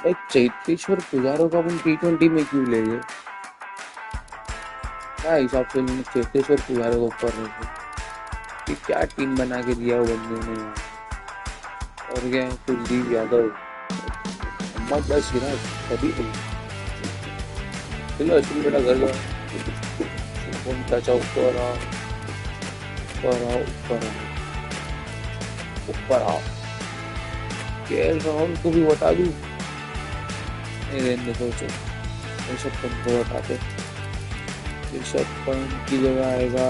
भाई चेतेश्वर पुजारा को अपन T20 में क्यों ले गए? क्या हिसाब से उन्होंने चेतेश्वर पुजारा को ऊपर रखे? कि क्या टीम बना के दिया वो बंदे ने यार। और क्या है, कुलदीप यादव, मोहम्मद भाई सिराज, सभी को चलो अश्विन बेटा घर जाओ, उनका चाचा ऊपर आओ, ऊपर आओ, ऊपर आओ, ऊपर आओ। केएल राहुल को भी बता दूं? नहीं रहने दो, ऋषभ पंत को बताते। ऋषभ पंत की जगह आएगा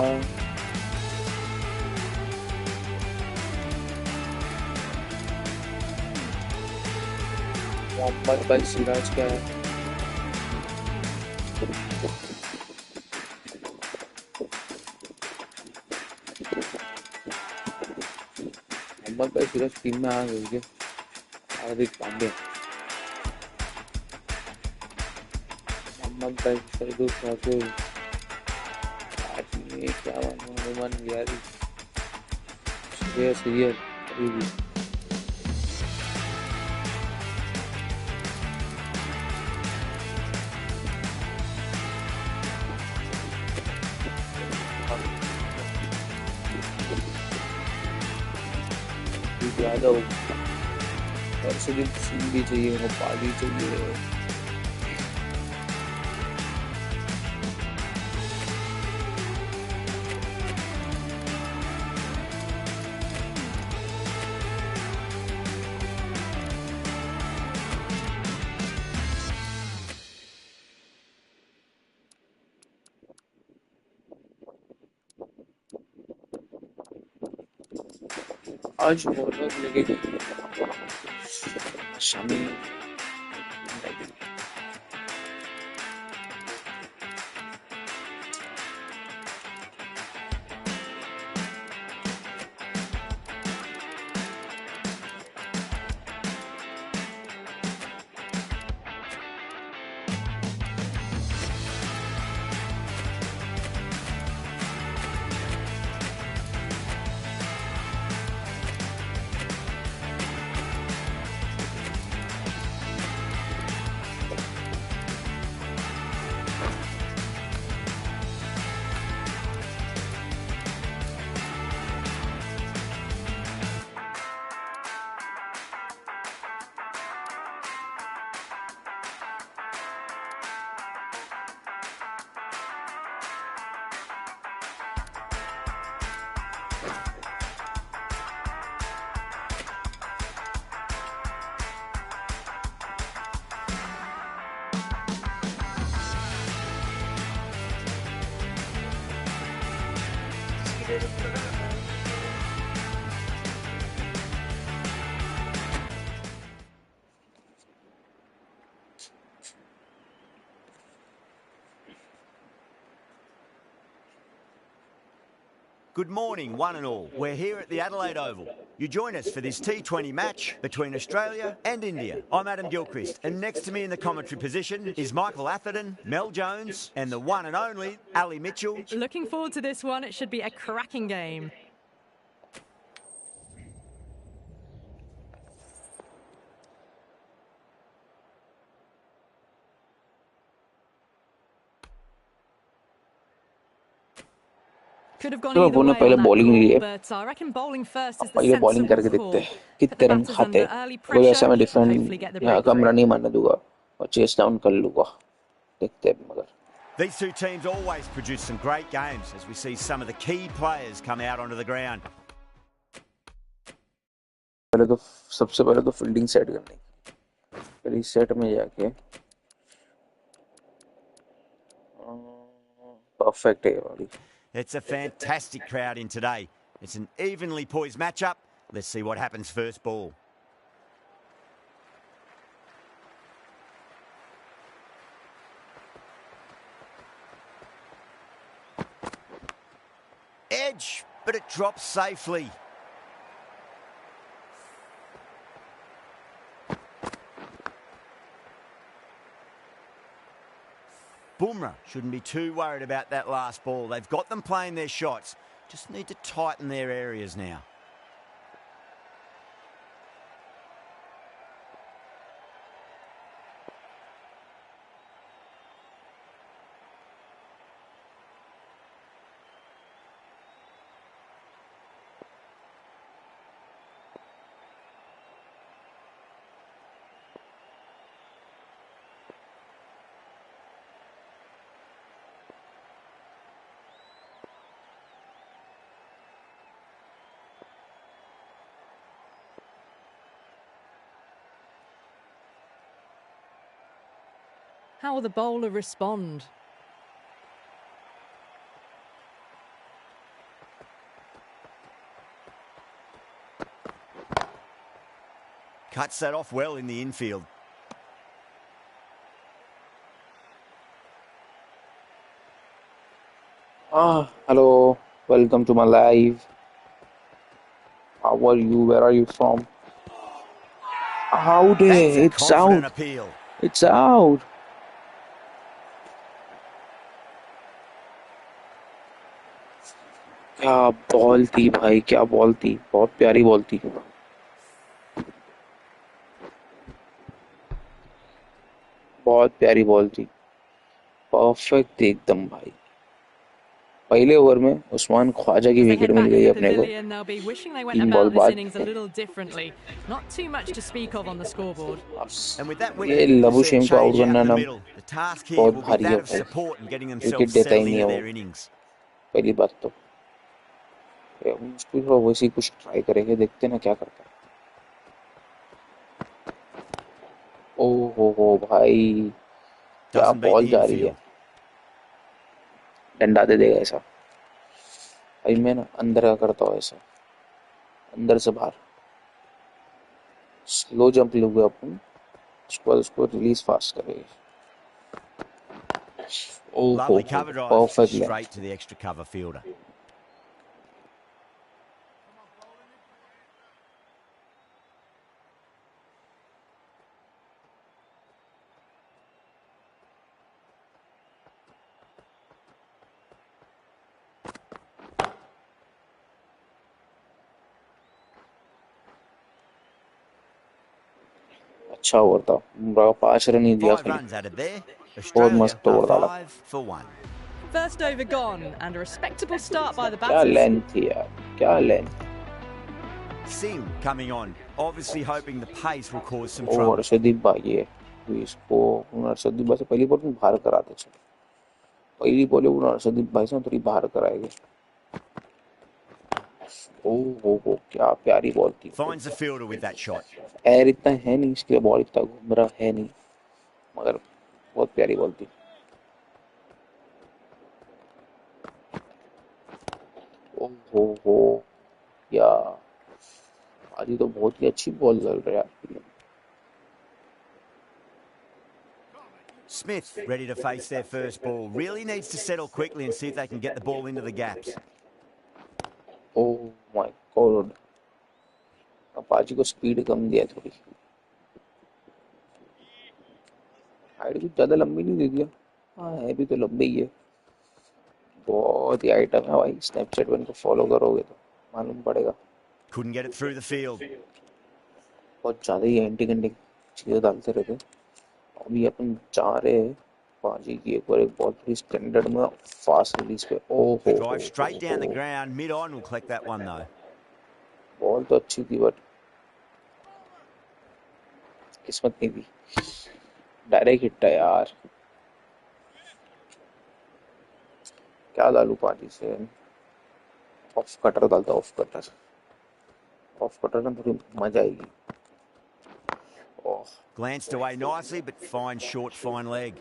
मोहम्मद भाई सिराज। क्या है, मोहम्मद भाई सिराज टीम में आ गए क्या? हार्दिक पांड्या, मोहम्मद भाई शार्दुल ठाकुर, क्या हनुमान विहारी, श्रेयस अय्यर अभी भी। यादव, हर्षदीप सिंह भी चाहिए, गोपाली चाहिए। आज बॉलर लेके Shami. Good morning, one and all. We're here at the Adelaide Oval. You join us for this T20 match between Australia and India. I'm Adam Gilchrist, and next to me in the commentary position is Michael Atherton, Mel Jones, and the one and only Ali Mitchell. Looking forward to this one. It should be a cracking game. Could have gone either way पहले on bowling that लिए, call, but I reckon bowling first is the पहले bowling करके sensible देखते call. हैं Put कितने the run batters खाते under हैं। early कोई ऐसा मैं pressure, hopefully get different the यहाँ कम breakthrough. रन ही मारने दूंगा और चेस डाउन कर लूंगा। देखते हैं मगर। These two teams always produce some great games as we see some of the key players come out onto the ground. पहले तो सबसे पहले तो फील्डिंग सेट करनी, फिर इस सेट में जाके परफेक्ट है ये वाली। It's a fantastic crowd in today. It's an evenly poised matchup. Let's see what happens first ball. Edge, but it drops safely. Bumrah shouldn't be too worried about that last ball. They've got them playing their shots. Just need to tighten their areas now. How will the bowler respond? Cuts that off well in the infield. Hello, welcome to my live. How are you? Where are you from? Out That's a it's confident out. appeal. It's out. क्या ball थी भाई, क्या ball थी, बहुत प्यारी ball थी, बहुत प्यारी बॉल थी, परफेक्ट एकदम भाई। पहले ओवर में उस्मान ख्वाजा की As they wicket head mill back गई to the अपने को pavilion, they'll be wishing they went 3 ball about this बाद। innings a little differently. Not too much to speak of on the scoreboard. And with that ये wicket, to लबू set Shem को out change out करना in the ना middle, the task here बहुत will be भारी है that of भाई, support and getting wicket themselves देता ही settled नहीं है into वो, their innings. पहली बात तो मुश्किल हो, वैसे ही कुछ ट्राई करेंगे, देखते ना क्या करता है। ओ हो भाई, क्या Doesn't beat बॉल the जा रही है, infield. डंडा दे देगा ऐसा भाई। मैं ना अंदर का करता हूँ ऐसा, अंदर से बाहर स्लो जंप लोगे अपन, उसको रिलीज फास्ट करेंगे। ओहो, Lovely cover drive, perfect length. straight to the extra cover fielder. अच्छा ओवर था, 5 रन ही दिया 5 खाली, runs added there. बहुत Australia मस्त are ओवर डाला। 5 for 1. First over gone and a respectable start by the क्या batters. लेंथ थी यार, क्या length. Singh coming on, obviously hoping the pace will cause some oh trouble. Harshdeep भाई है, तो इसको हर्षदीप भाई से पहली बॉल में बाहर कराते, चलो पहली बॉल हर्षदीप भाई से थोड़ी बाहर कराएंगे। ओ हो, क्या प्यारी बॉल थी। Finds the fielder with that shot. Air इतना है नहीं इसके लिए, बॉल इतना घूम रहा है नहीं, मगर बहुत प्यारी बॉल थी। ओ हो या, आज ही तो बहुत ही अच्छी बॉल चल रही है यार। Smith ready to face their first ball. Really needs to settle quickly and see if they can get the ball into the gaps. Oh my God, Apache को स्पीड कम दिया थोड़ी, हाइट भी ज्यादा लंबी नहीं दे दिया। हाँ है भी तो लंबी ही है, बहुत ही आइटम है भाई। स्नैपचैट वन को फॉलो करोगे तो मालूम पड़ेगा, Couldn't get it through the field. बहुत ज्यादा ही एंटी कंडिंग चीजें डालते रहते। अभी अपन चाह रहे हैं पाजी की एक बार, एक बहुत थोड़ी स्टैंडर्ड में फास्ट रिलीज पे। ओहो Drive straight down the ground. Mid-on will collect that one though. Ball तो अच्छी थी बट किस्मत नहीं थी, डायरेक्ट हिट है यार। क्या डालू पाजी से, ऑफ कटर डालता, ऑफ कटर, ऑफ कटर में थोड़ी मजा आएगी। ओह Glanced away nicely, but fine short, fine leg.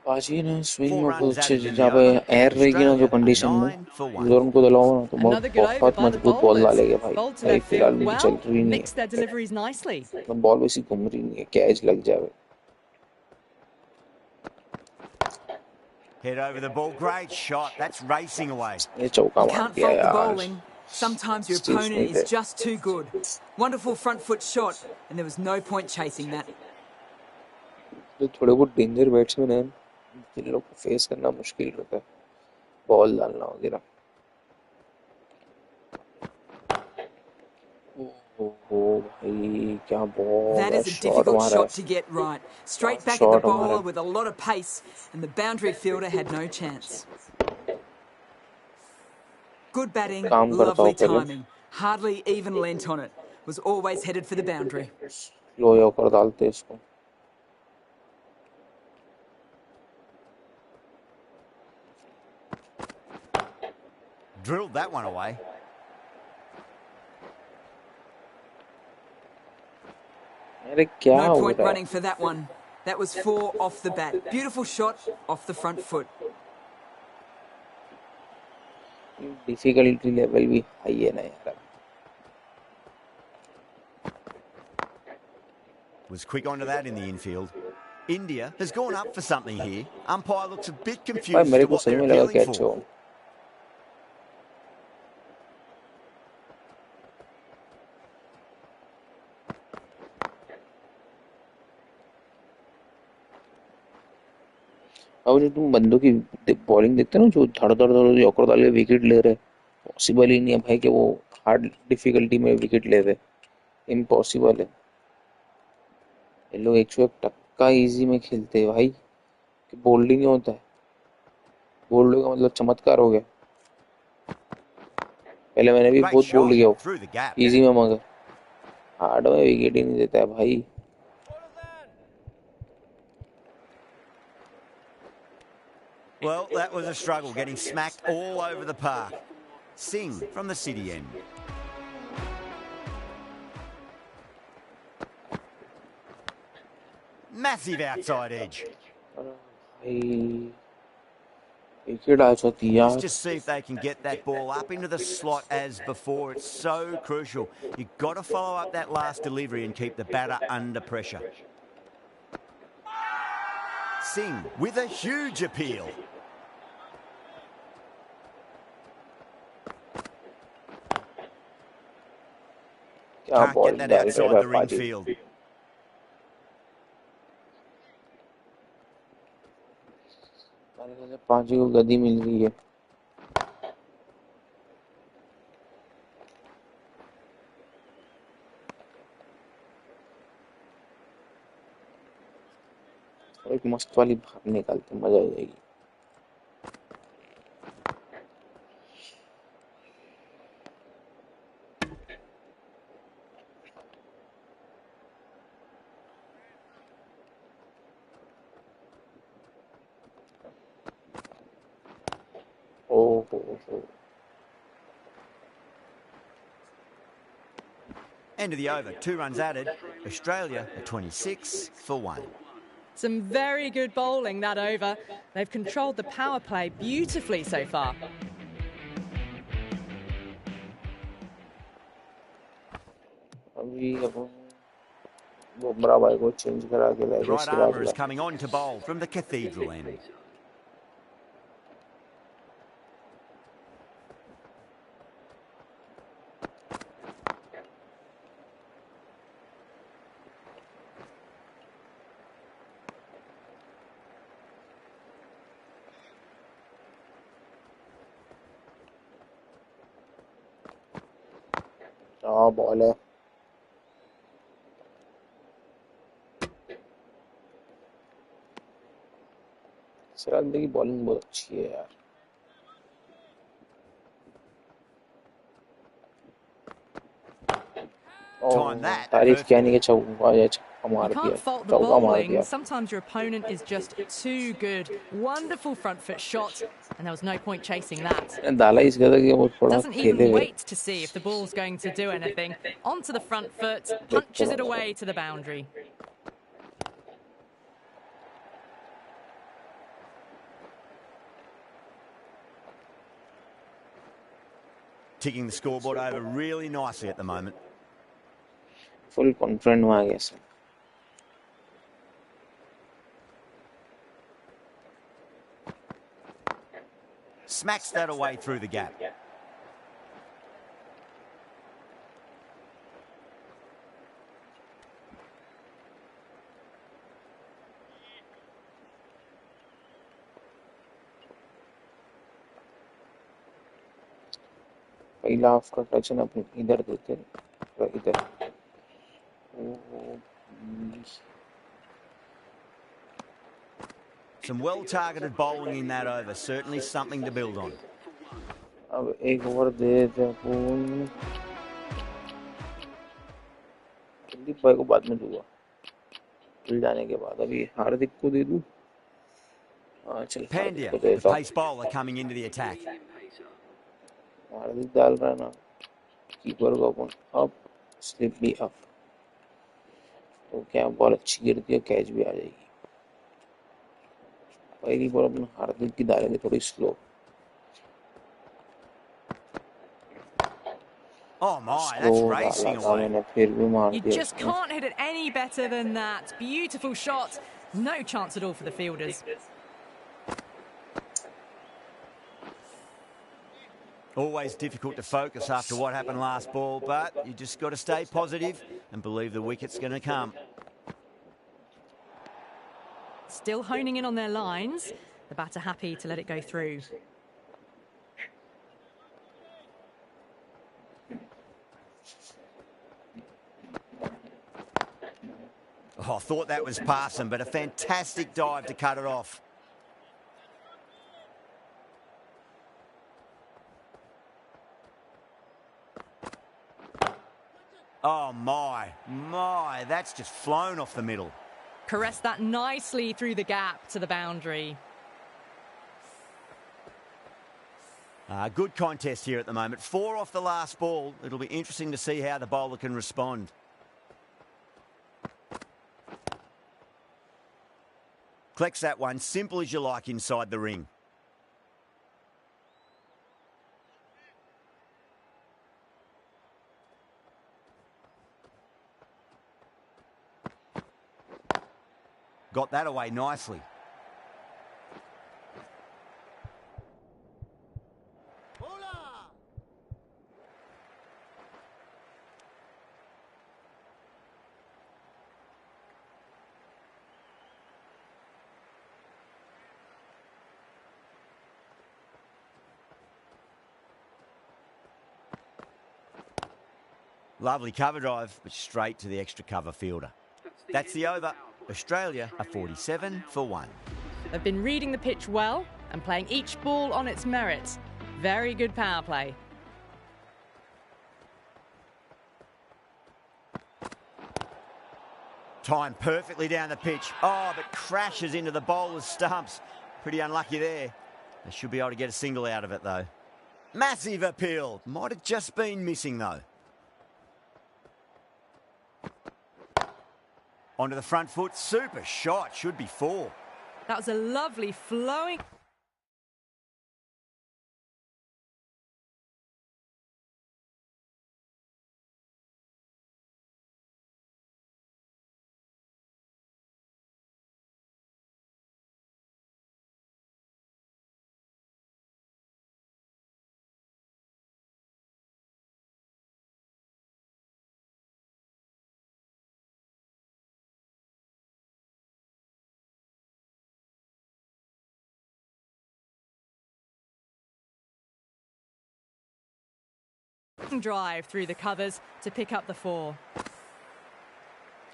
पाजी ने स्विंग 4 में बहुत runs अच्छे, added in the जहाँ पे over. एयर रहेगी ना जो Australia are कंडीशन में, 9 for 1. उधर उनको दिलाओ ना तो बहुत Another good over बहुत by the मजबूत बॉल bowlers. डालेंगे भाई। Bowled to भाई their फिलहाल field उनकी चल well, रही नहीं mixed their deliveries nicely. है, बॉल वैसी घूम रही नहीं है, कैच लग जाए। Head over the ball. Great shot. That's racing away. ये चौका You मार can't दिया fault the यार, bowling. Sometimes your Steve's opponent नहीं is थे। just too good. Wonderful front foot shot, and there was no point chasing that. जो थोड़े बहुत डेंजर बैट्समैन हैं जिन लोग को फेस करना मुश्किल रहता है, बॉल डालना वगैरह। ओहो भाई, क्या That ball is a shot difficult मारा है, shot to get right. Straight back at the shot मारा bowler है। with a lot of pace, and the boundary fielder had no chance. Good batting, काम करता हूँ lovely पहले, timing. Hardly even leant on it. Was always headed for the boundary. Slow yorker डालते हैं इसको। Drilled that one away. अरे क्या No हो point रहा है, running for that one. That was 4 off the bat. Beautiful shot off the front foot. Difficulty level भी high है ना यार. Was quick onto that in the infield. India has gone up for something here. Umpire looks a bit भाई confused मेरे to को what सही they're में लगा appealing कैच हो. for. अब जो तुम बंदों की बॉलिंग देखते हो ना, जो धड़ धड़ धड़ यॉर्कर डाल के विकेट ले रहे, पॉसिबल ही नहीं है भाई कि वो हार्ड डिफिकल्टी में विकेट ले रहे. इम्पॉसिबल है. ये लोग 101 इजी में खेलते हैं भाई, कि बोल्ड ही नहीं होता है. बोल्ड का मतलब चमत्कार हो गया. पहले मैंने भी Great बहुत बोल्ड shot किया through the gap. इजी में, मगर हार्ड में विकेट ही नहीं देता है भाई. Well, that was a struggle, getting smacked all over the park. Singh from the city end. Massive outside edge. भाई विकेट आ जाती Let's यार. just see if they can get that ball up into the slot as before. It's so crucial. You've got to follow up that last delivery and keep the batter under pressure. Singh with a huge appeal. क्या Can't ball get that डाल रहे outside भाई the ring पाजी. field. पाजी को गदी मिल गई है. और एक मस्त वाली बाहर निकालते मजा आ जाएगी. ओहो. End of the over. 2 runs added. Australia are 26 for 1. Some very good bowling that over. They've controlled the power play beautifully so far. अभी अब बुमराह भाई को चेंज करा के The लाएंगे right सिराज armour is भाई. coming on to bowl from the cathedral end. हाँ ball है. सिराज भाई की बॉलिंग बहुत अच्छी है यार. Time that तारीफ क्या नहीं perfectly. कि चौका You मार दिया. can't fault the चौका मार bowling. दिया. Sometimes your opponent is just too good. Wonderful front foot shot, and there was no point chasing that. दाला इस कदर कि वो थोड़ा Doesn't खेले even हुए. wait to see if the ball's going to do anything. Onto the front foot, देखते punches it रहो. away to the boundary. Ticking the scoreboard over really nicely at the moment. Full confident में आ गया sir. Smacks that away through the gap. पहला half का touch ना अपने इधर देते इधर. Some well-targeted bowling in that over. Certainly something to build on. अब एक ओवर दे देते अपन. कुलदीप भाई को बाद में दूंगा मिल जाने के बाद. अभी हार्दिक को दे दूं. हाँ चल हार्दिक Pandya, को the देता हूँ. pace bowler coming into the attack. हार्दिक डाल रहा है ना. कीपर को अपन अप, स्लिप भी अप, तो क्या बॉल अच्छी गिरती है, कैच भी आ जाएगी. पहिली बॉल अपने हार्दिक की डालेंगे थोड़ी slow. Oh my, slow that's डाला racing था away. मैंने, फिर भी मार You दिया just उसने. can't hit it any better than that. Beautiful shot. No chance at all for the fielders. Always difficult to focus after what happened last ball, but you just got to stay positive and believe the wicket's going to come. Still honing in on their lines. The batter happy to let it go through. Oh, I thought that was passing, but a fantastic dive to cut it off. Oh my, that's just flown off the middle. Caressed that nicely through the gap to the boundary. Good contest here at the moment. 4 off the last ball. It'll be interesting to see how the bowler can respond. Collects that one, simple as you like inside the ring. Got that away nicely. Lovely cover drive, but straight to the extra cover fielder. That's the over. Australia are 47 for 1. They've been reading the pitch well and playing each ball on its merits. Very good power play. Timed perfectly down the pitch. Oh, but crashes into the bowler's stumps. Pretty unlucky there. They should be able to get a single out of it, though. Massive appeal. Might have just been missing, though. Onto the front foot. Super shot. Should be 4. That was a lovely flowing... drive through the covers to pick up the 4.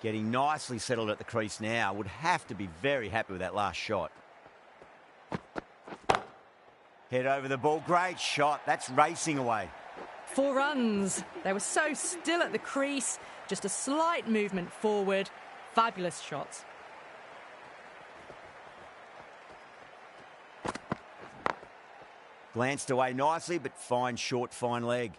Getting nicely settled at the crease now. Would have to be very happy with that last shot. Head over the ball. Great shot. That's racing away. 4 runs. They were so still at the crease. Just a slight movement forward. Fabulous shot. Glanced away nicely, but fine short, fine leg.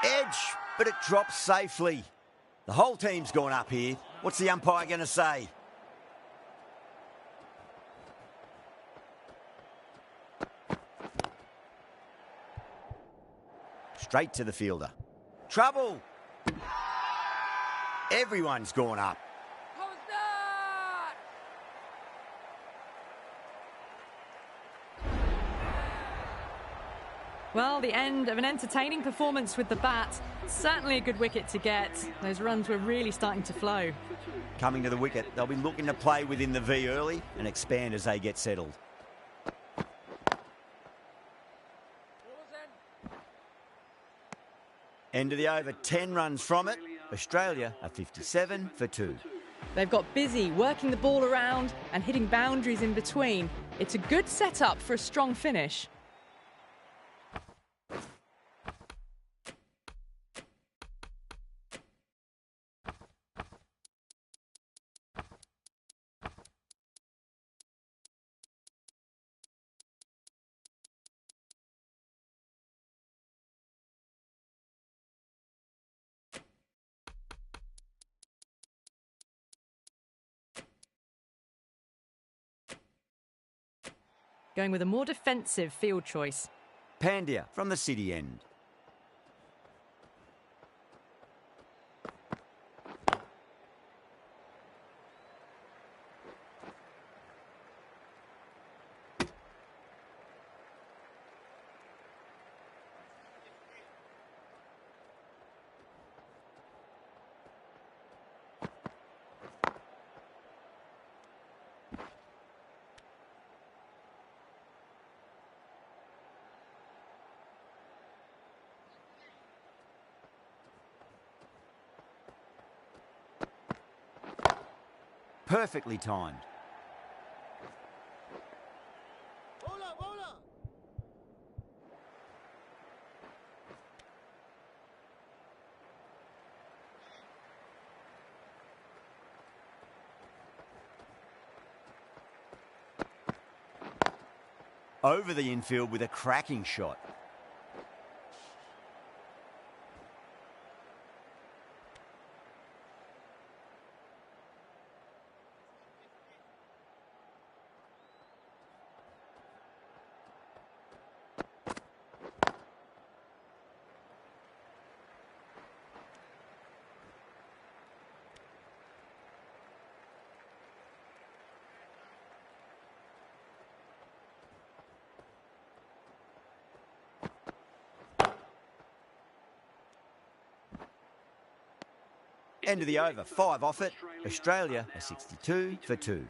Edge, but it drops safely. The whole team's gone up here. What's the umpire going to say? Straight to the fielder. Trouble! Everyone's gone up. Well, the end of an entertaining performance with the bat. Certainly a good wicket to get. Those runs were really starting to flow. Coming to the wicket, they'll be looking to play within the V early and expand as they get settled. End of the over, 10 runs from it. Australia are 57 for 2. They've got busy working the ball around and hitting boundaries in between. It's a good setup for a strong finish. going with a more defensive field choice. Pandya from the city end. Perfectly timed. Over the infield with a cracking shot. End of the over, 5 off it. Australia are 62 for 2.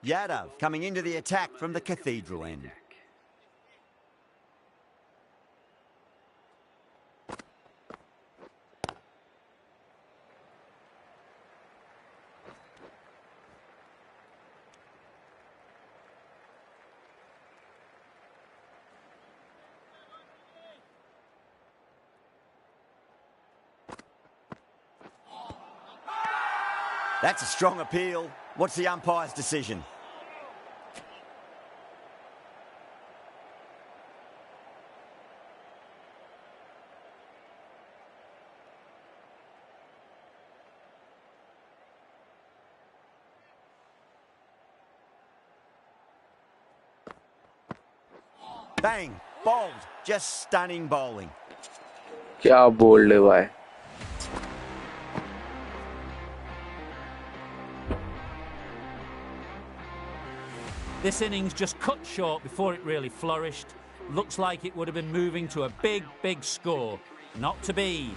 Yadav coming into the attack from the Cathedral end. That's a strong appeal. What's the umpire's decision? Bang! Bowled. Just stunning bowling. क्या bold है भाई. This innings just cut short before it really flourished. Looks like it would have been moving to a big, big score. Not to be.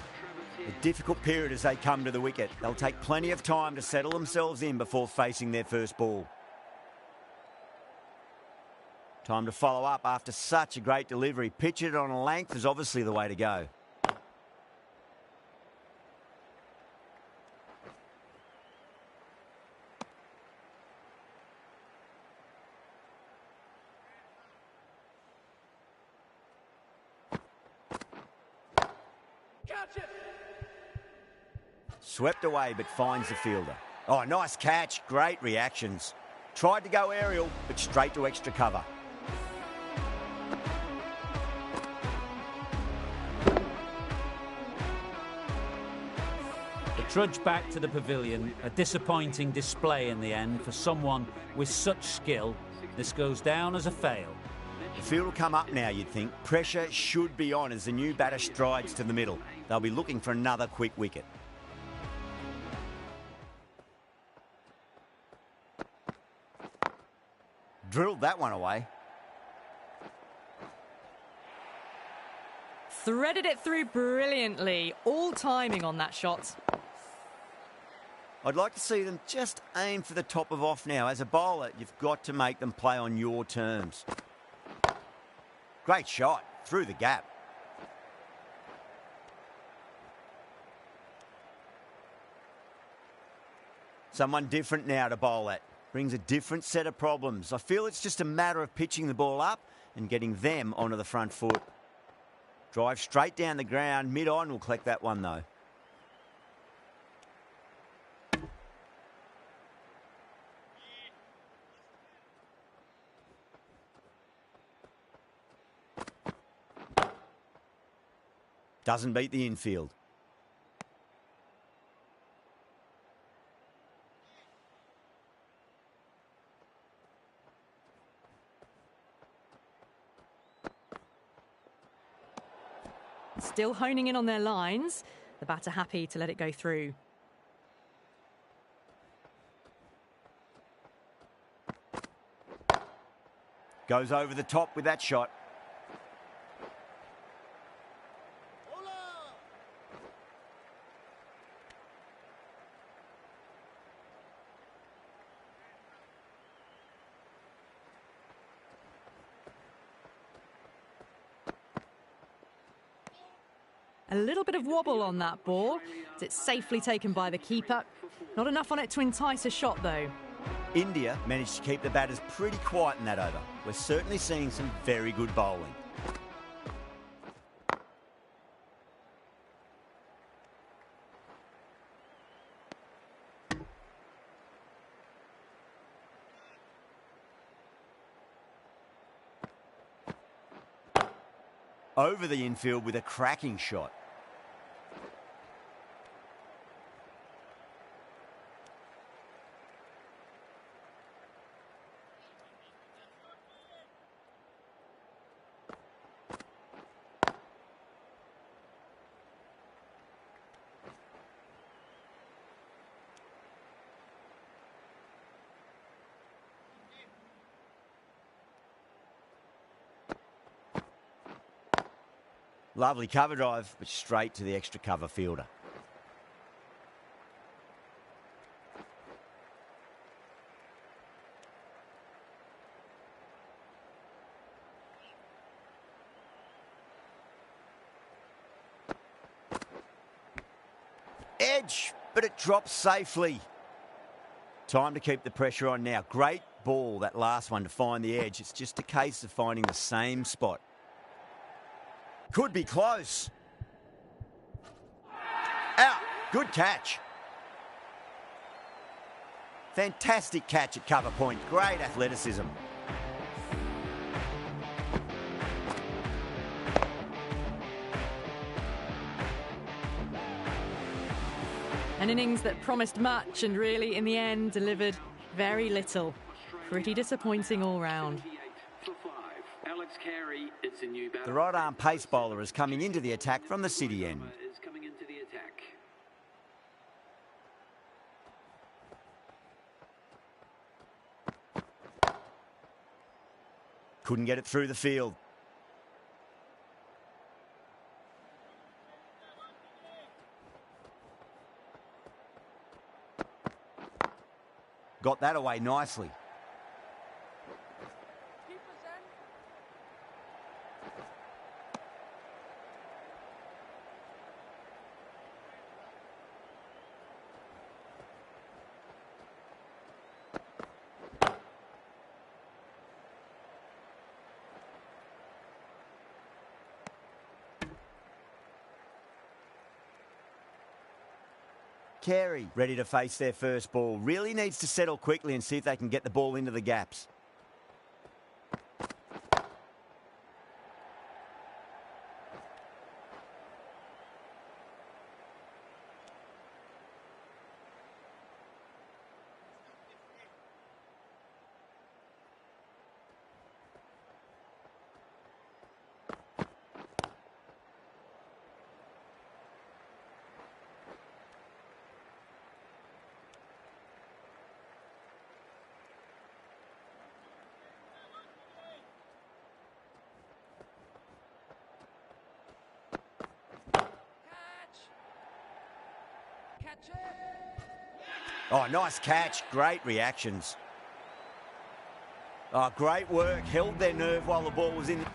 A difficult period as they come to the wicket. They'll take plenty of time to settle themselves in before facing their first ball. Time to follow up after such a great delivery. Pitch it on a length is obviously the way to go. Swept away but finds the fielder. Oh, nice catch. Great reactions. Tried to go aerial, but straight to extra cover. The trudge back to the pavilion, a disappointing display in the end for someone with such skill. This goes down as a fail. The field will come up now, you'd think. Pressure should be on as the new batter strides to the middle. They'll be looking for another quick wicket. Drilled that one away. Threaded it through brilliantly. All timing on that shot. I'd like to see them just aim for the top of off now. As a bowler, you've got to make them play on your terms. Great shot. Through the gap. Someone different now to bowl at. Brings a different set of problems. I feel it's just a matter of pitching the ball up and getting them onto the front foot. Drive straight down the ground. Mid-on will collect that one though. Doesn't beat the infield. Still honing in on their lines. The batter happy to let it go through. Goes over the top with that shot. A little bit of wobble on that ball. It's safely taken by the keeper. Not enough on it to entice a shot, though. India managed to keep the batters pretty quiet in that over. We're certainly seeing some very good bowling. Over the infield with a cracking shot. Lovely cover drive, but straight to the extra cover fielder. Edge, but it drops safely. Time to keep the pressure on now. Great ball, that last one, to find the edge. It's just a case of finding the same spot. Could be close. Out. Good catch. Fantastic catch at cover point. Great athleticism. An innings that promised much and really, in the end, delivered very little. Pretty disappointing all round. The right-arm pace bowler is coming into the attack from the city end. Couldn't get it through the field. Got that away nicely. Carey ready to face their first ball. Really needs to settle quickly and see if they can get the ball into the gaps. Oh, nice catch. Great reactions. Oh, great work. Held their nerve while the ball was in.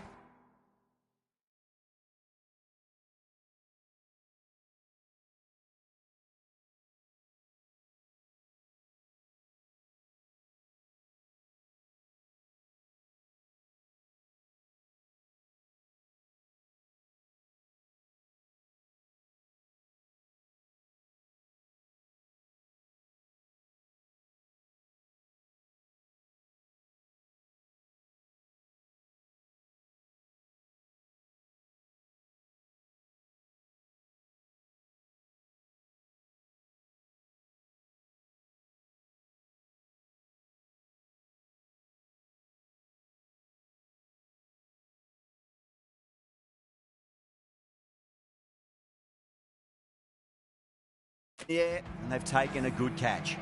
Yeah, and they've taken a good catch.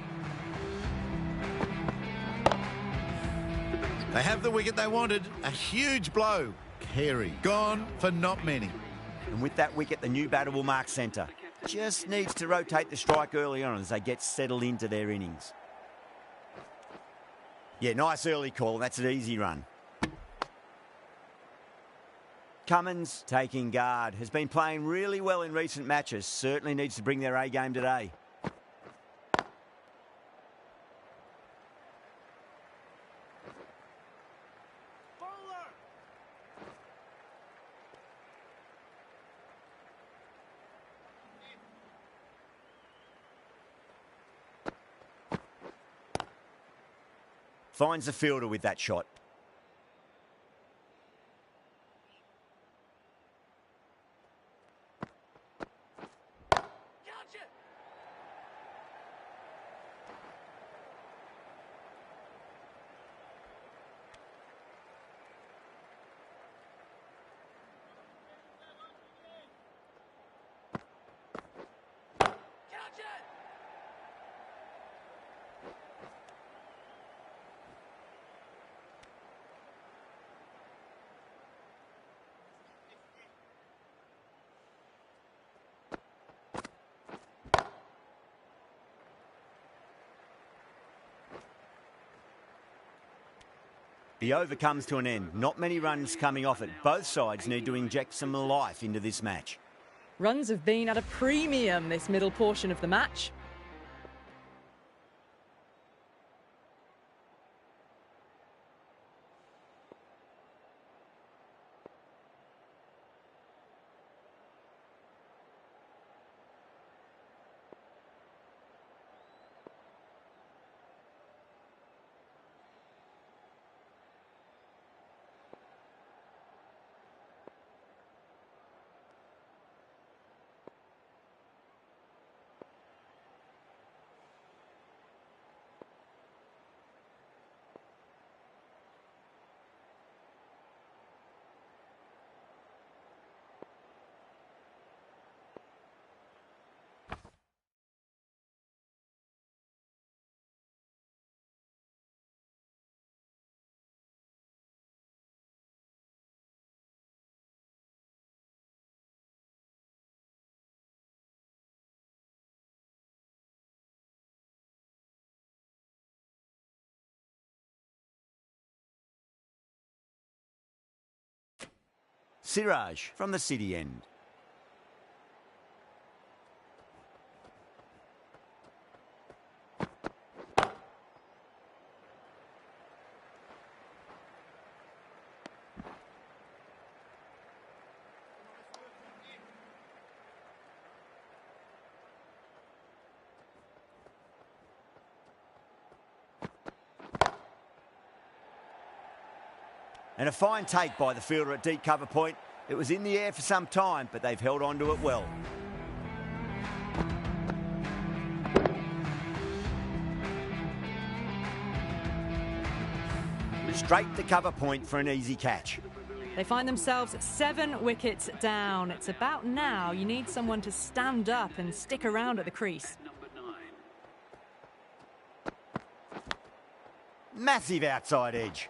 They have the wicket they wanted. A huge blow. Carey gone for not many. And with that wicket, the new batter will mark centre. Just needs to rotate the strike early on as they get settled into their innings. Yeah, nice early call. That's an easy run. Cummins, taking guard, has been playing really well in recent matches. Certainly needs to bring their A game today. Finds the fielder with that shot. The over comes to an end. Not many runs coming off it. Both sides need to inject some life into this match. Runs have been at a premium this middle portion of the match. Siraj from the city end. And a fine take by the fielder at deep cover point. It was in the air for some time, but they've held on to it well. Straight to cover point for an easy catch. They find themselves 7 wickets down. It's about now you need someone to stand up and stick around at the crease. Massive outside edge.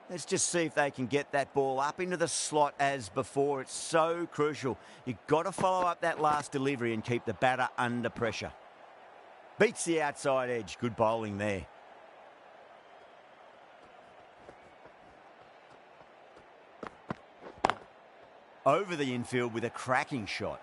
Let's just see if they can get that ball up into the slot as before. It's so crucial. You've got to follow up that last delivery and keep the batter under pressure. Beats the outside edge. Good bowling there. Over the infield with a cracking shot.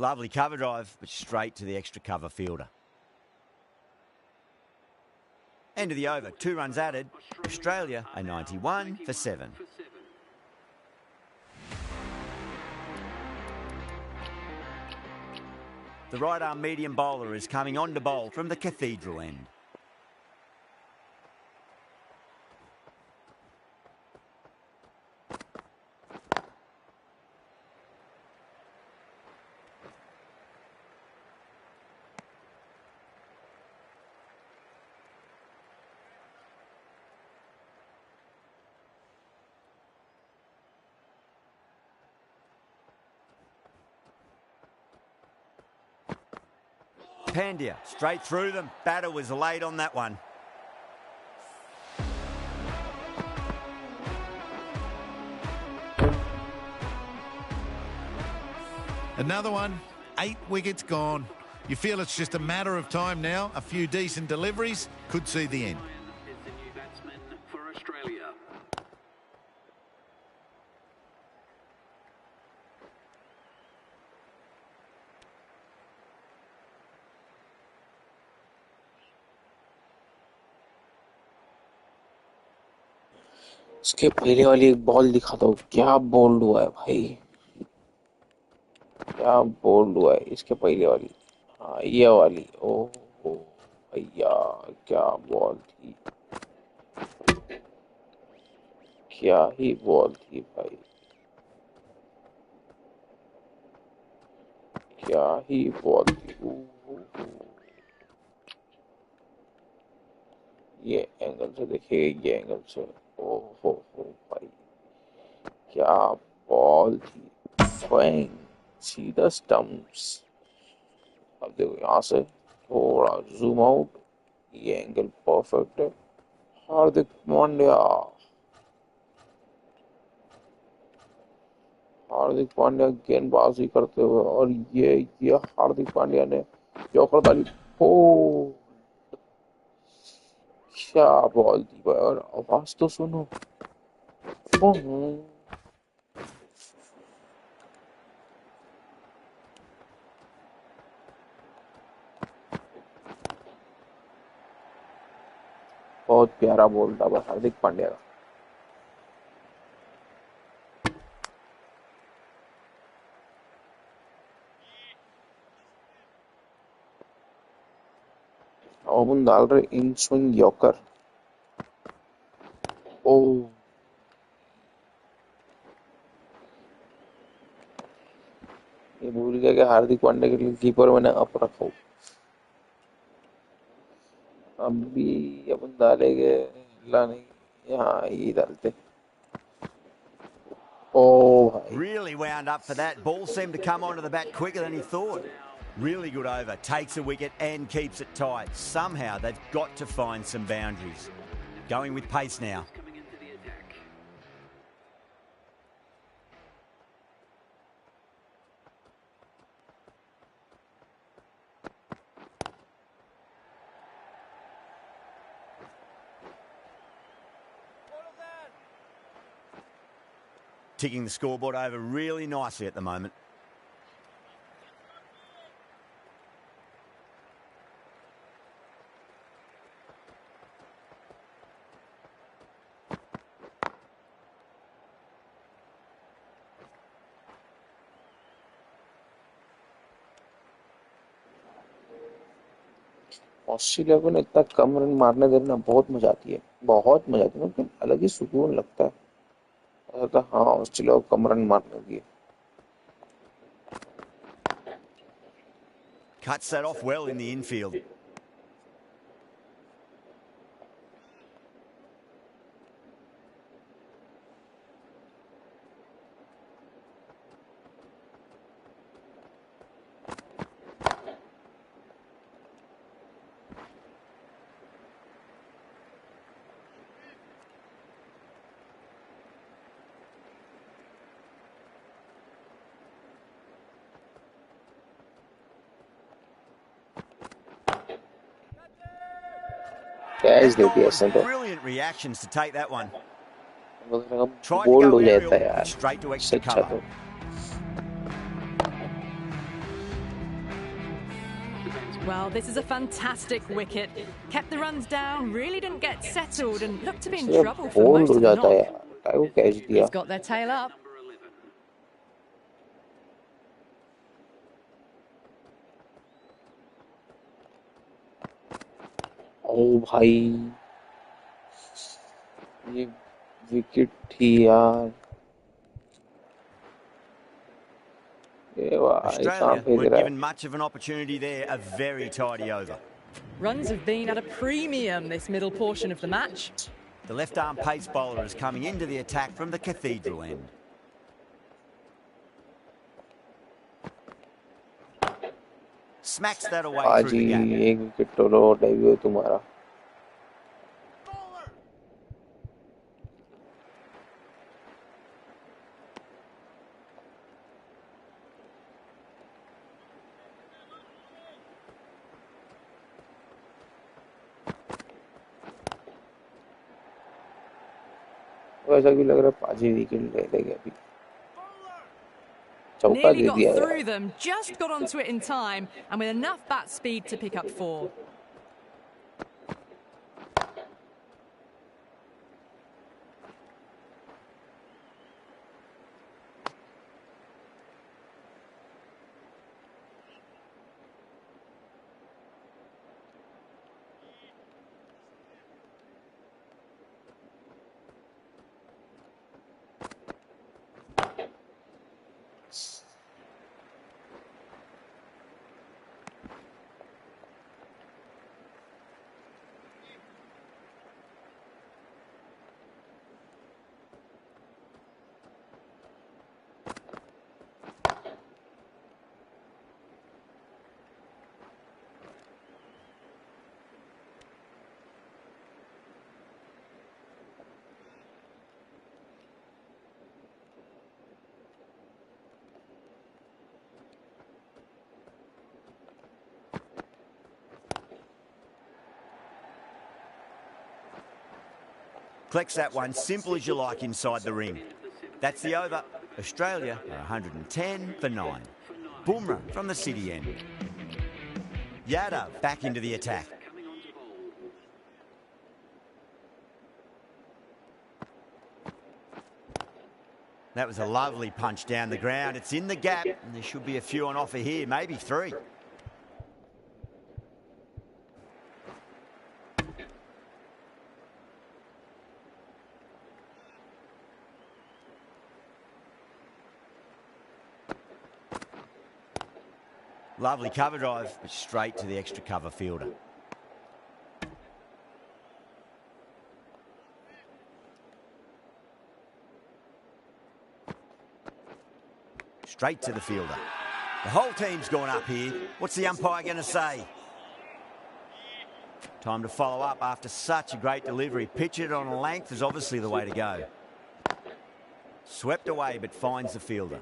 Lovely cover drive, but straight to the extra cover fielder. End of the over, 2 runs added. Australia are 91 for 7. The right arm medium bowler is coming on to bowl from the cathedral end. Pandya straight through them. Batter was late on that one. Another one, 8 wickets gone. You feel it's just a matter of time now. A few decent deliveries could see the end. Is the new batsman for Australia. इसके पहले वाली एक ball दिखा दो, क्या bold हुआ है भाई, क्या बोल्ड हुआ है इसके पहले वाली। हाँ ये वाली, ओह भैया क्या बॉल थी, क्या ही बॉल थी भाई, क्या ही बॉल थी। ये एंगल से देखिए, ये एंगल से, ओहो हो भाई क्या बॉल थी, स्वैंग सीधा स्टंप्स। अब देखो यहाँ से थोड़ा जूम आउट, ये एंगल परफेक्ट है। हार्दिक पांड्या, हार्दिक पांड्या गेंदबाजी करते हुए, और ये हार्दिक पांड्या ने यॉर्कर डाली, हो क्या बॉल थी भाई, और आवाज तो सुनो, बहुत प्यारा बॉल था बस हार्दिक पांड्या का। अपन डाल रहे इन स्विंग यॉर्कर, ओ ये भूल गया कि हार्दिक पांड्या के लिए कीपर मैंने अप रखा हूँ। अभी अपन डालेंगे, ला नहीं, यहाँ ये डालते। ओ भाई Really wound up for that. Ball seemed to come onto the bat quicker than he thought. Really good over. Takes a wicket and keeps it tight. Somehow they've got to find some boundaries. Going with pace now. Coming into the attack. Ticking the scoreboard over really nicely at the moment. Australia को ना इतना कम run मारने देना बहुत मजा आती है, बहुत मजा आती है, मतलब अलग ही सुकून लगता है। ऐसा था हाँ ऑस्ट्रेलिया को कम रन मारने दिए। Cuts that off well in the infield. Catch दे दिया इसने तो, Brilliant reactions to take that one. Bowled हो जाता है यार, straight to इससे extra अच्छा cover. तो। Well, this is a fantastic wicket. Kept the runs down, really didn't get settled and looked to be in ये trouble for बोल्ड most हो of the जाता है knock. यार, क्या वो कैच दिया। He's got their tail up. ओ भाई ये विकेट थी यार, ये भाई कहाँ Australia फेंक weren't रहा है। given much of an opportunity there. A very tidy over. Runs have been at a premium this middle portion of the match. The left-arm pace bowler is coming into the attack from the cathedral end. smacks that away आज through the he gap. 1 wicket तो debut है तुम्हारा. ऐसा क्यों लग रहा है 5 ही wicket ले लेंगे अभी. चौका Nearly दे got दिया यार. through them, just got onto it in time, and with enough bat speed to pick up 4. Collects that one simple as you like inside the ring. That's the over. Australia are 110 for 9. Bumrah from the city end. Yadav back into the attack. That was a lovely punch down the ground. It's in the gap, and there should be a few on offer here, maybe 3. Lovely cover drive, but straight to the extra cover fielder. Straight to the fielder. The whole team's gone up here. What's the umpire going to say? Time to follow up after such a great delivery. Pitch it on a length is obviously the way to go. Swept away, but finds the fielder.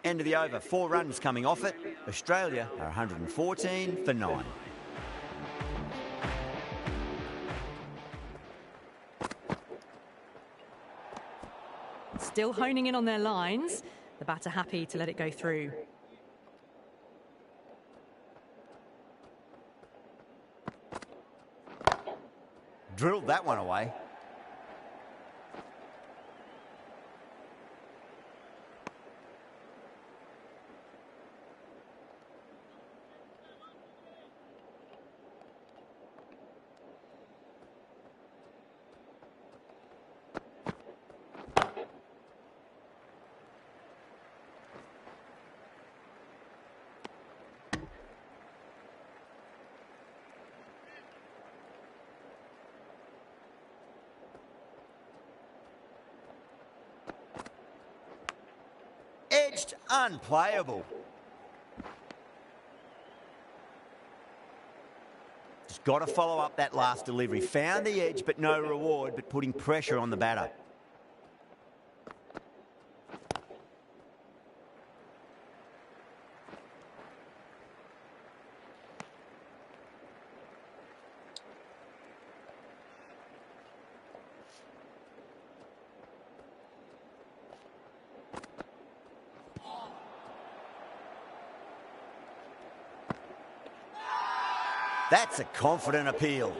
End of the over. 4 runs coming off it. Australia are 114 for 9. Still honing in on their lines. The batter happy to let it go through. Drilled that one away. Edged, unplayable. Just got to follow up that last delivery. Found the edge, but no reward, but putting pressure on the batter. That's a confident appeal.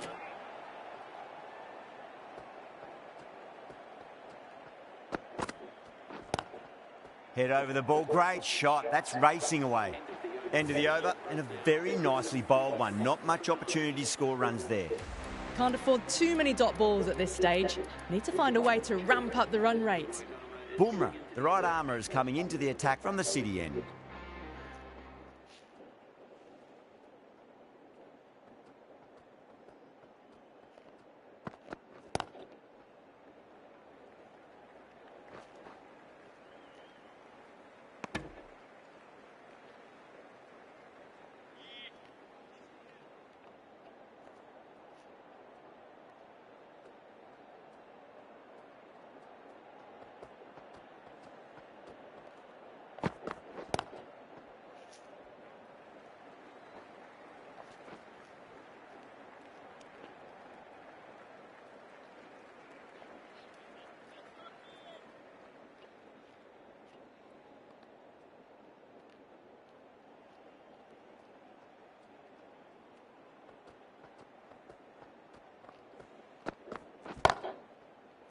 Head over the ball. Great shot. That's racing away. End of the over, and a very nicely bowled one. Not much opportunity to score runs there. Can't afford too many dot balls at this stage. Need to find a way to ramp up the run rate. Bumrah, the right armour, is coming into the attack from the city end.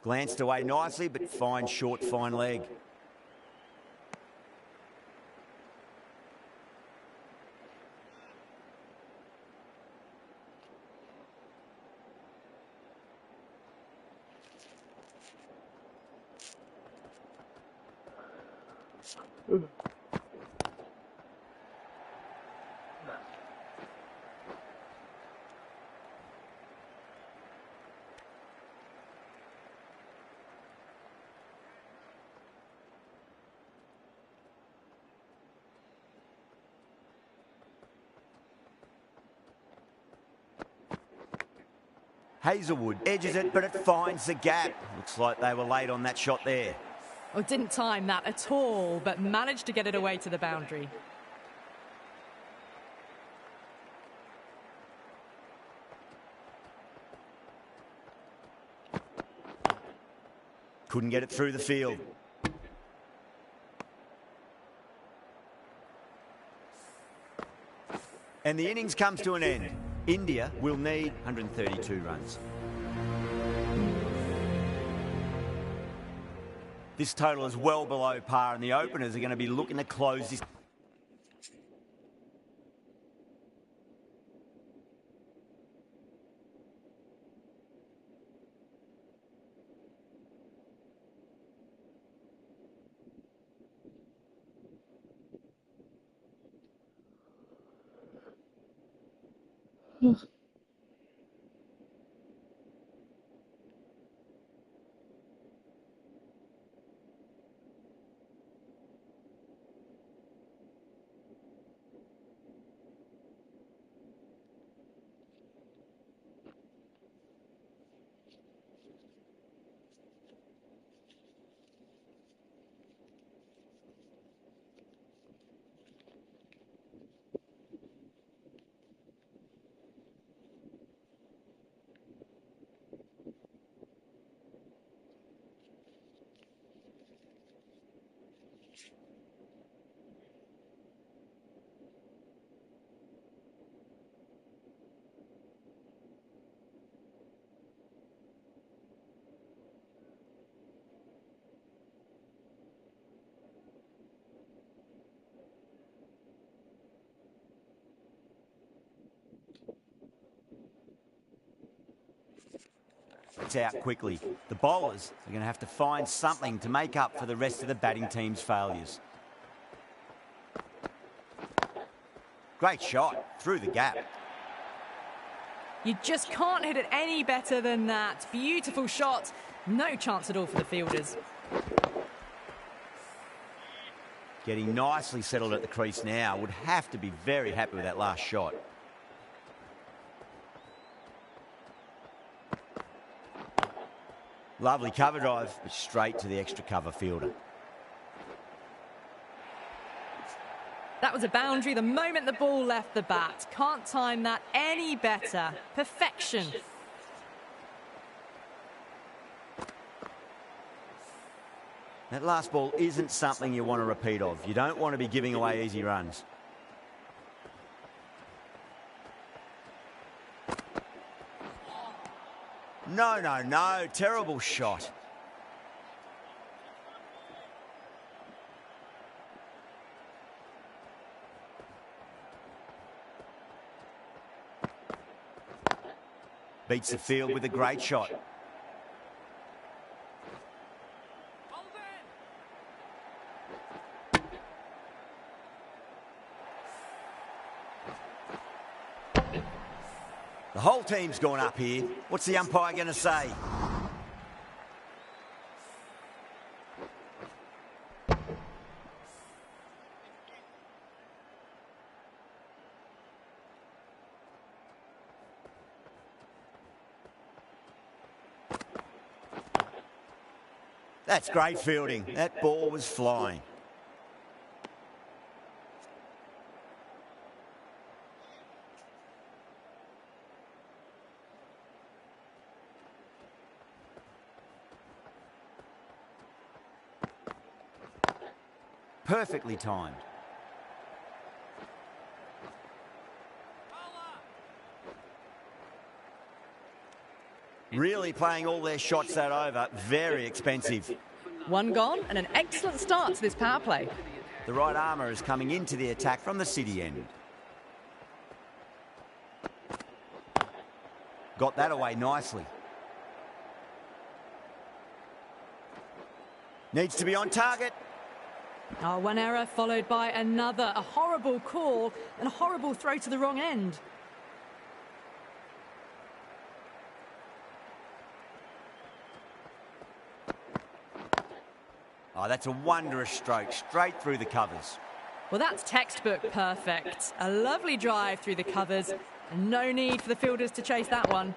Glanced away nicely, but fine short, fine leg. Hazelwood edges it, but it finds the gap. Looks like they were late on that shot there. Oh, didn't time that at all, but managed to get it away to the boundary. Couldn't get it through the field. And the innings comes to an end. India will need 132 runs. This total is well below par, and the openers are going to be looking to close this. It's out quickly. The bowlers are going to have to find something to make up for the rest of the batting team's failures. Great shot through the gap. You just can't hit it any better than that. Beautiful shot. No chance at all for the fielders. Getting nicely settled at the crease now. Would have to be very happy with that last shot. Lovely cover drive, but straight to the extra cover fielder. That was a boundary the moment the ball left the bat. Can't time that any better. Perfection. That last ball isn't something you want to repeat of. You don't want to be giving away easy runs. No, no, no. Terrible shot. Beats the field with a great shot. The whole team's gone up here. What's the umpire going to say? That's great fielding. That ball was flying. Perfectly timed. Really playing all their shots that over. Very expensive. One gone and an excellent start to this power play. The right armour is coming into the attack from the city end. Got that away nicely. Needs to be on target. Oh, one error followed by another. A horrible call and a horrible throw to the wrong end. Oh, that's a wondrous stroke, straight through the covers. Well, that's textbook perfect. A lovely drive through the covers and no need for the fielders to chase that one.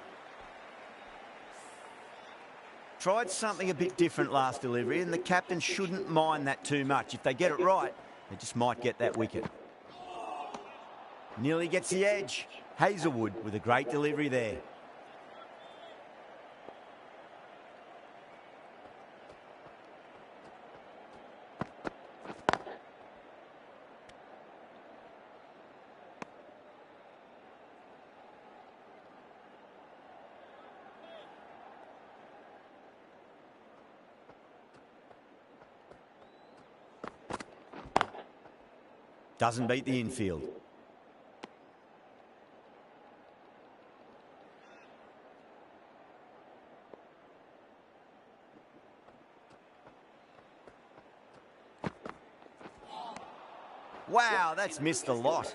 Tried something a bit different last delivery, and the captain shouldn't mind that too much. If they get it right, they just might get that wicket. Nearly gets the edge. Hazelwood with a great delivery there. Doesn't beat the infield. Wow, that's missed a lot.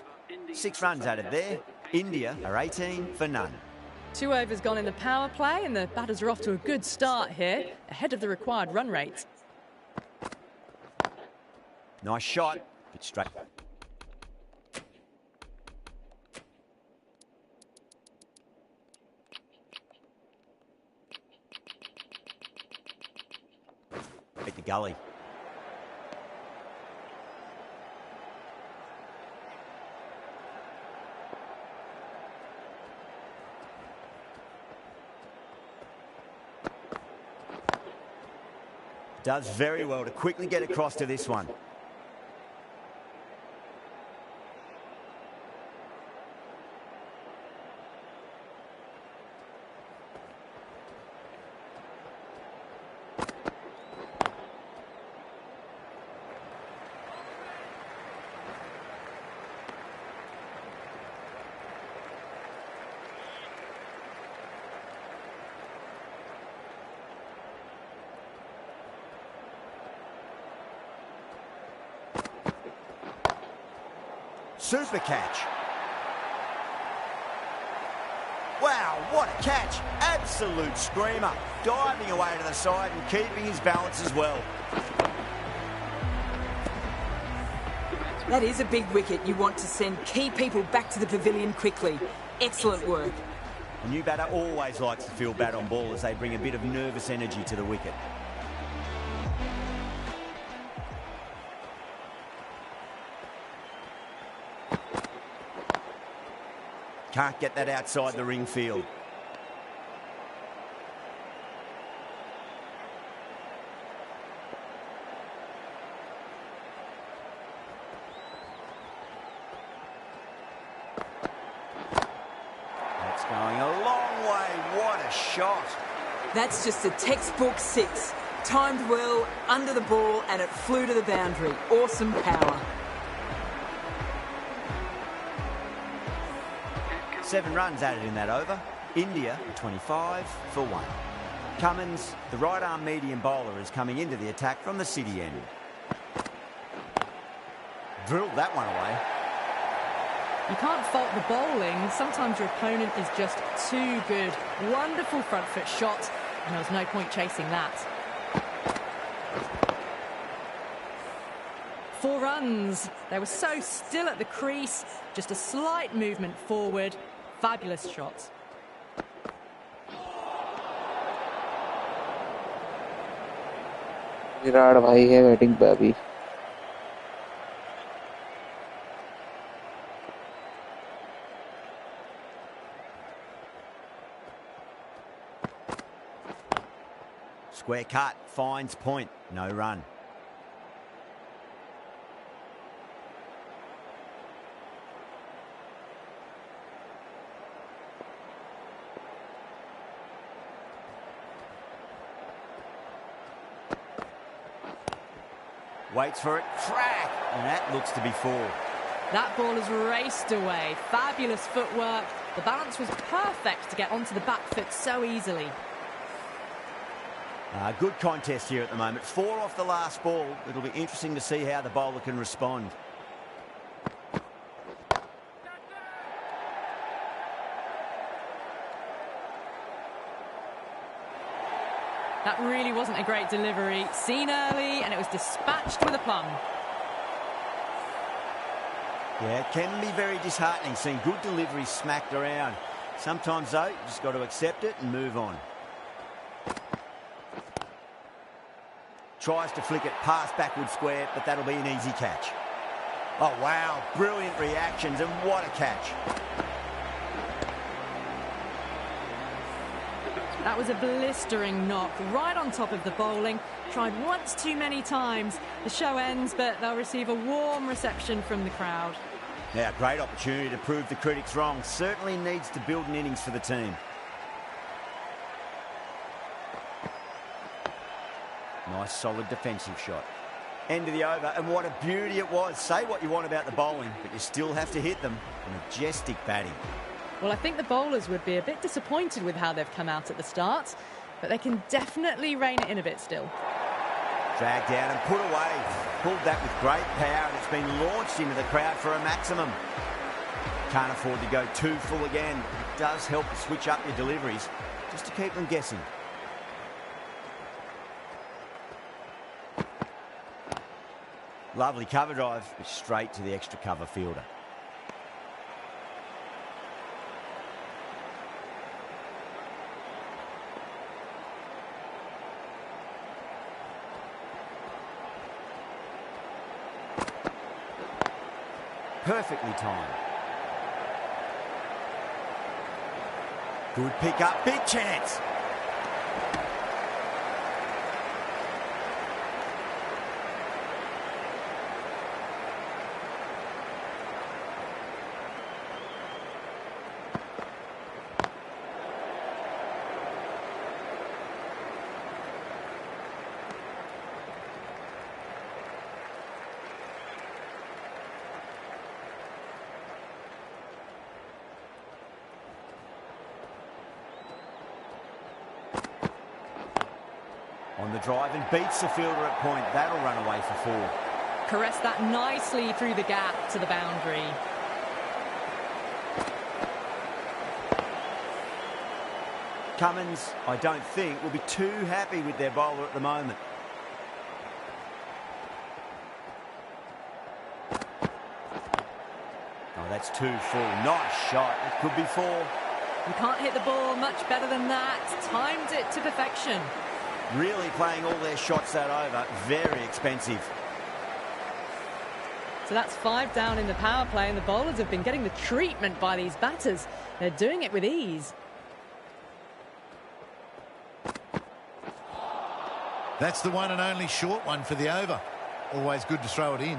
6 runs out of there. India are 18 for none. 2 overs gone in the power play and the batters are off to a good start here, ahead of the required run rate. Nice shot, bit straight. Hit the gully. Does very well to quickly get across to this one. Super catch. Wow, what a catch. Absolute screamer. Diving away to the side and keeping his balance as well. That is a big wicket. You want to send key people back to the pavilion quickly. Excellent work. A new batter always likes to feel bat on ball as they bring a bit of nervous energy to the wicket. Can't get that outside the ring field. That's going a long way. What a shot. That's just a textbook 6. Timed well, under the ball, and it flew to the boundary. Awesome power. 7 runs added in that over. India 25 for 1. Cummins, the right-arm medium bowler, is coming into the attack from the city end. Drilled that one away. You can't fault the bowling. Sometimes your opponent is just too good. Wonderful front foot shot, and there was no point chasing that. 4 runs. They were so still at the crease. Just a slight movement forward. Fabulous shot. Virat भाई है batting पे अभी. Square cut, finds point, no run. Waits for it, crack, and that looks to be 4. That ball has raced away. Fabulous footwork. The balance was perfect to get onto the back foot so easily. Good contest here at the moment. 4 off the last ball. It'll be interesting to see how the bowler can respond. That really wasn't a great delivery. Seen early, and it was dispatched with aplomb. Yeah, it can be very disheartening seeing good deliveries smacked around. Sometimes, though, you just got to accept it and move on. Tries to flick it past backward square, but that'll be an easy catch. Oh, wow. Brilliant reactions, and what a catch. That was a blistering knock right on top of the bowling. Tried once too many times. The show ends, but they'll receive a warm reception from the crowd. Now, great opportunity to prove the critics wrong. Certainly needs to build an innings for the team. Nice, solid defensive shot. End of the over, and what a beauty it was. Say what you want about the bowling, but you still have to hit them. Majestic batting. Well, I think the bowlers would be a bit disappointed with how they've come out at the start, but they can definitely rein it in a bit still. Dragged down and put away. Pulled that with great power, and it's been launched into the crowd for a maximum. Can't afford to go too full again. It does help to switch up your deliveries, just to keep them guessing. Lovely cover drive, but straight to the extra cover fielder. Perfectly timed. Good pick up, big chance. On the drive and beats the fielder at point. That'll run away for 4. Caressed that nicely through the gap to the boundary. Cummins, I don't think, will be too happy with their bowler at the moment. Oh, that's 2 full. Nice shot. It could be 4. You can't hit the ball much better than that. Timed it to perfection. Really playing all their shots that over. Very expensive. So that's 5 down in the power play, and the bowlers have been getting the treatment by these batters. They're doing it with ease. That's the one and only short one for the over. Always good to throw it in.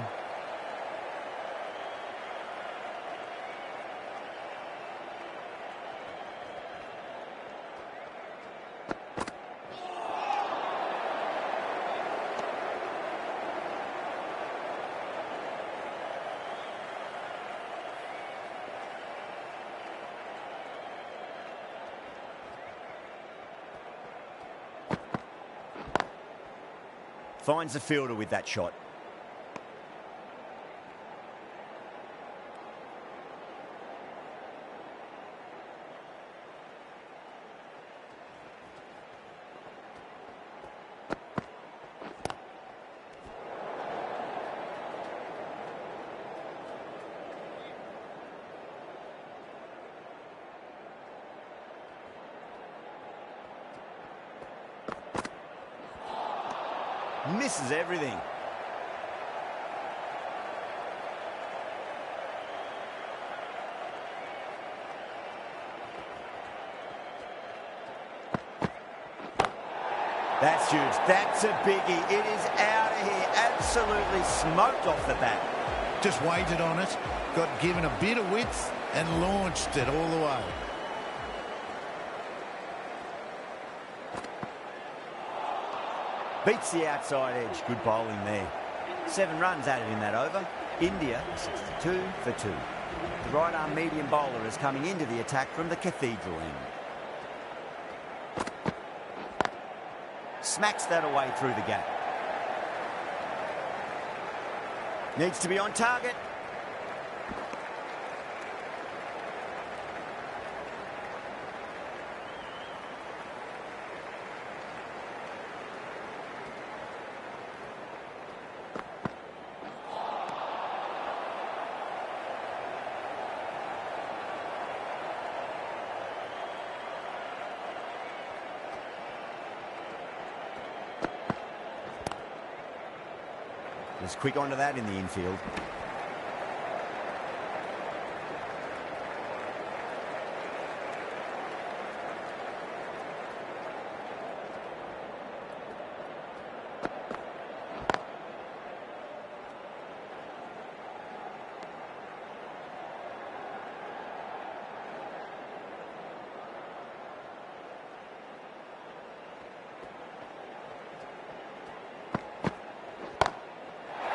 Finds the fielder with that shot. Misses everything. That's huge. That's a biggie. It is out of here. Absolutely smoked off the bat. Just waited on it, got given a bit of width and launched it all the way. Beats the outside edge. Good bowling there. 7 runs added in that over. India 62 for 2. The right arm medium bowler is coming into the attack from the Cathedral end. Smacks that away through the gap. Needs to be on target. Just quick onto that in the infield.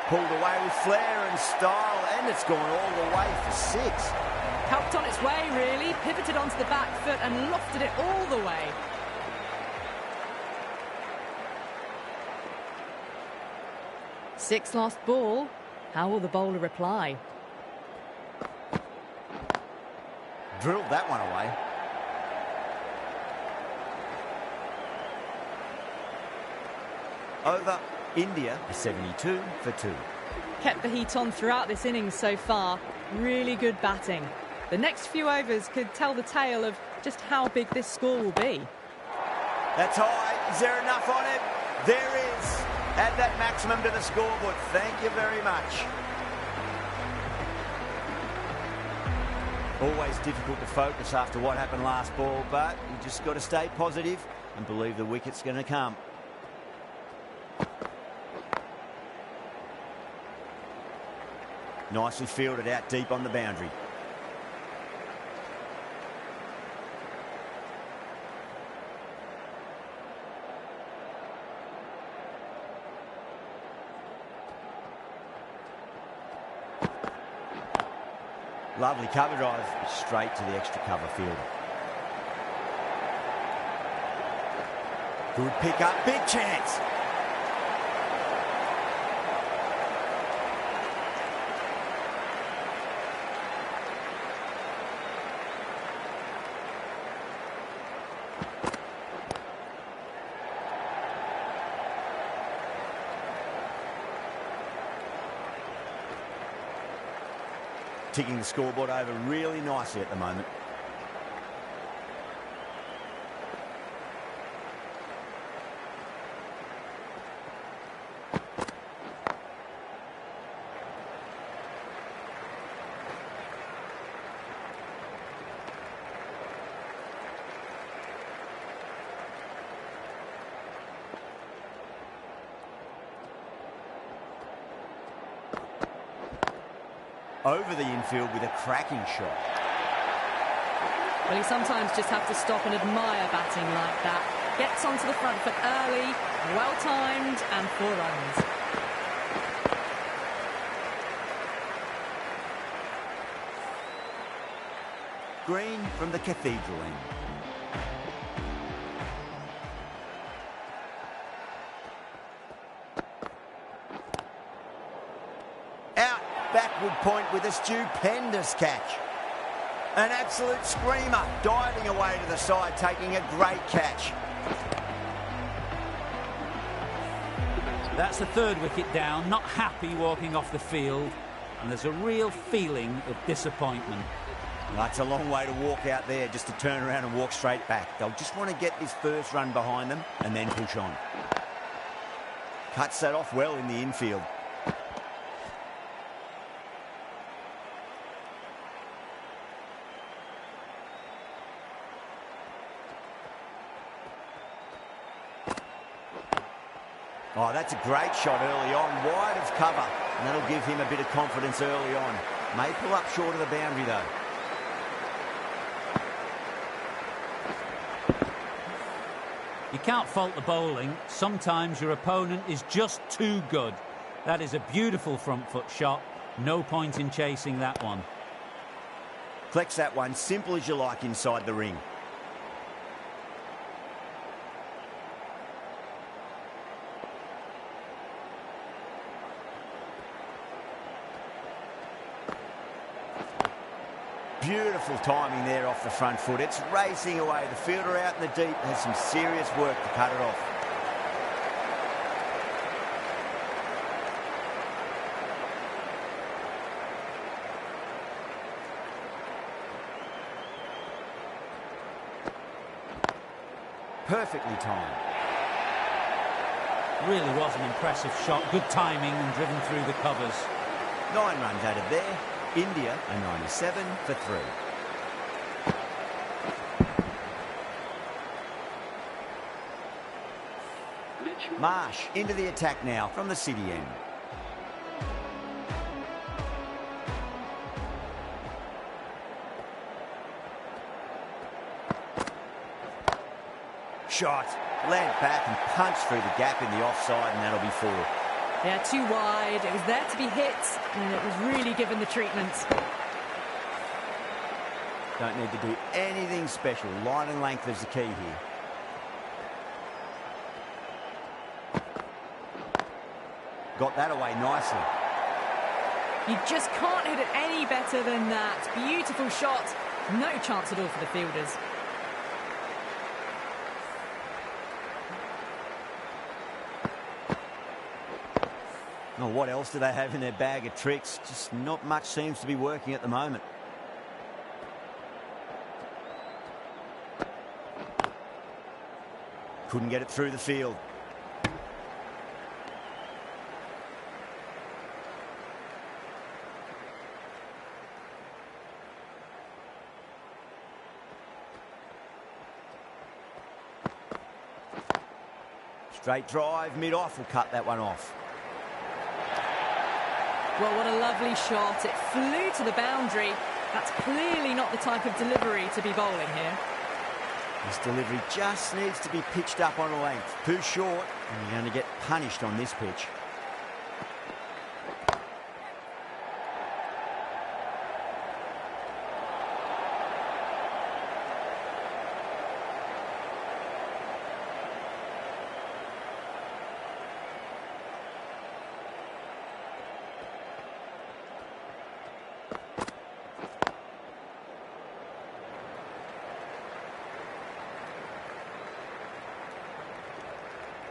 Pulled away with flair and style, and it's gone all the way for 6. Helped on its way, really. Pivoted onto the back foot and lofted it all the way. Six last ball. How will the bowler reply? Drilled that one away. Over. India 72 for 2. Kept the heat on throughout this innings so far. Really good batting. The next few overs could tell the tale of just how big this score will be. That's high. Is there enough on it? There is. Add that maximum to the scoreboard. Thank you very much. Always difficult to focus after what happened last ball, but you just got to stay positive and believe the wicket's going to come. Nicely fielded out deep on the boundary. Lovely cover drive straight to the extra cover fielder. Good pick up, big chance. Ticking the scoreboard over really nicely at the moment. Over the infield with a cracking shot. Well, you sometimes just have to stop and admire batting like that. Gets onto the front foot early, well-timed, and 4 runs. Green from the Cathedral end. backward point with a stupendous catch. An absolute screamer, diving away to the side, taking a great catch. That's the third wicket down, not happy walking off the field, and there's a real feeling of disappointment. That's a long way to walk out there just to turn around and walk straight back. They'll just want to get this first run behind them and then push on. Cuts that off well in the infield. Oh, that's a great shot early on, wide of cover, and that'll give him a bit of confidence early on. May pull up short of the boundary though. You can't fault the bowling. Sometimes your opponent is just too good. That is a beautiful front foot shot. No point in chasing that one. Collects that one, simple as you like inside the ring. Beautiful timing there off the front foot. It's racing away. The fielder out in the deep has some serious work to cut it off. Perfectly timed. Really was an impressive shot. Good timing and driven through the covers. 9 runs out of there. India a 97 for 3. Marsh into the attack now from the city end. Shot. Land back and punch through the gap in the offside, and that'll be 4. Yeah, too wide. It was there to be hit, and it was really given the treatment. Don't need to do anything special. Line and length is the key here. Got that away nicely. You just can't hit it any better than that. Beautiful shot. No chance at all for the fielders. Oh, what else do they have in their bag of tricks? Just not much seems to be working at the moment. Couldn't get it through the field. Straight drive, mid-off will cut that one off. Well, what a lovely shot. It flew to the boundary. That's clearly not the type of delivery to be bowling here. This delivery just needs to be pitched up on a length. Too short, and you're going to get punished on this pitch.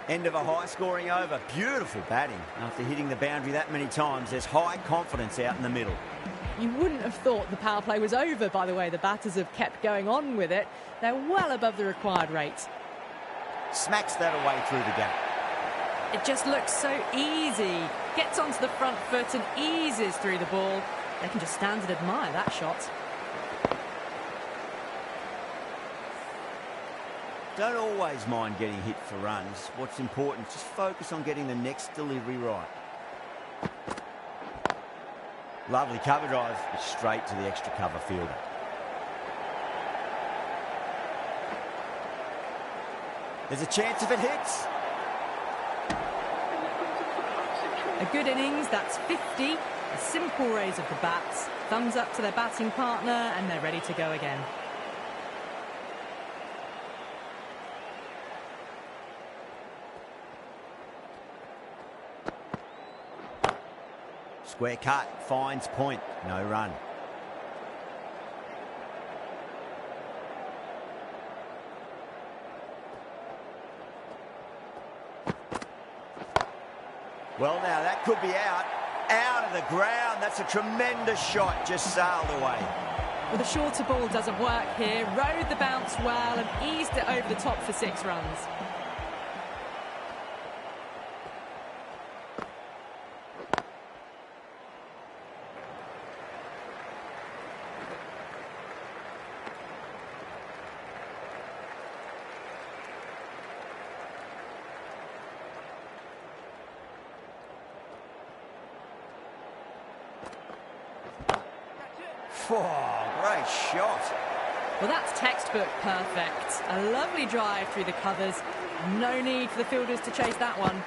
End of a high-scoring over. Beautiful batting. After hitting the boundary that many times, there's high confidence out in the middle. You wouldn't have thought the power play was over, by the way. The batters have kept going on with it. They're well above the required rate. Smacks that away through the gap. It just looks so easy. Gets onto the front foot and eases through the ball. They can just stand and admire that shot. Don't always mind getting hit for runs. What's important, just focus on getting the next delivery right. Lovely cover drive, straight to the extra cover fielder. There's a chance if it hits. A good innings, that's 50. A simple raise of the bats. Thumbs up to their batting partner and they're ready to go again. Square cut, finds point, no run. Well, now that could be out of the ground. That's a tremendous shot, just sailed away. Well, the shorter ball doesn't work here. Rode the bounce well and eased it over the top for 6 runs. Oh, great shot. Well, that's textbook perfect. A lovely drive through the covers. No need for the fielders to chase that one.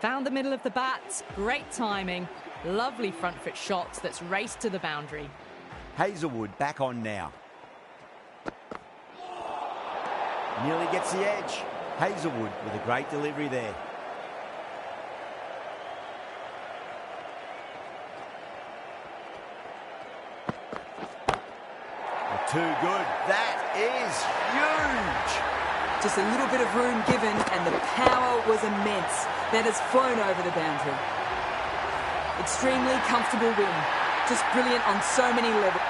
Found the middle of the bat. Great timing. Lovely front foot shots that's raced to the boundary. Hazelwood back on now. Nearly gets the edge. Hazelwood with a great delivery there. Too good. That is huge. Just a little bit of room given and the power was immense. That has flown over the boundary. Extremely comfortable win. Just brilliant on so many levels.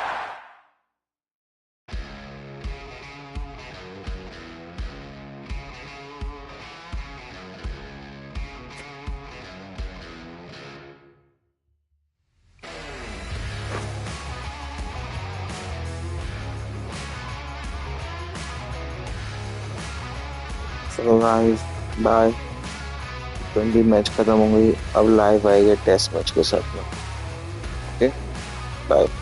चलो guys bye. T20 match खत्म हो गई, अब live आएगा test match के साथ में। Okay bye.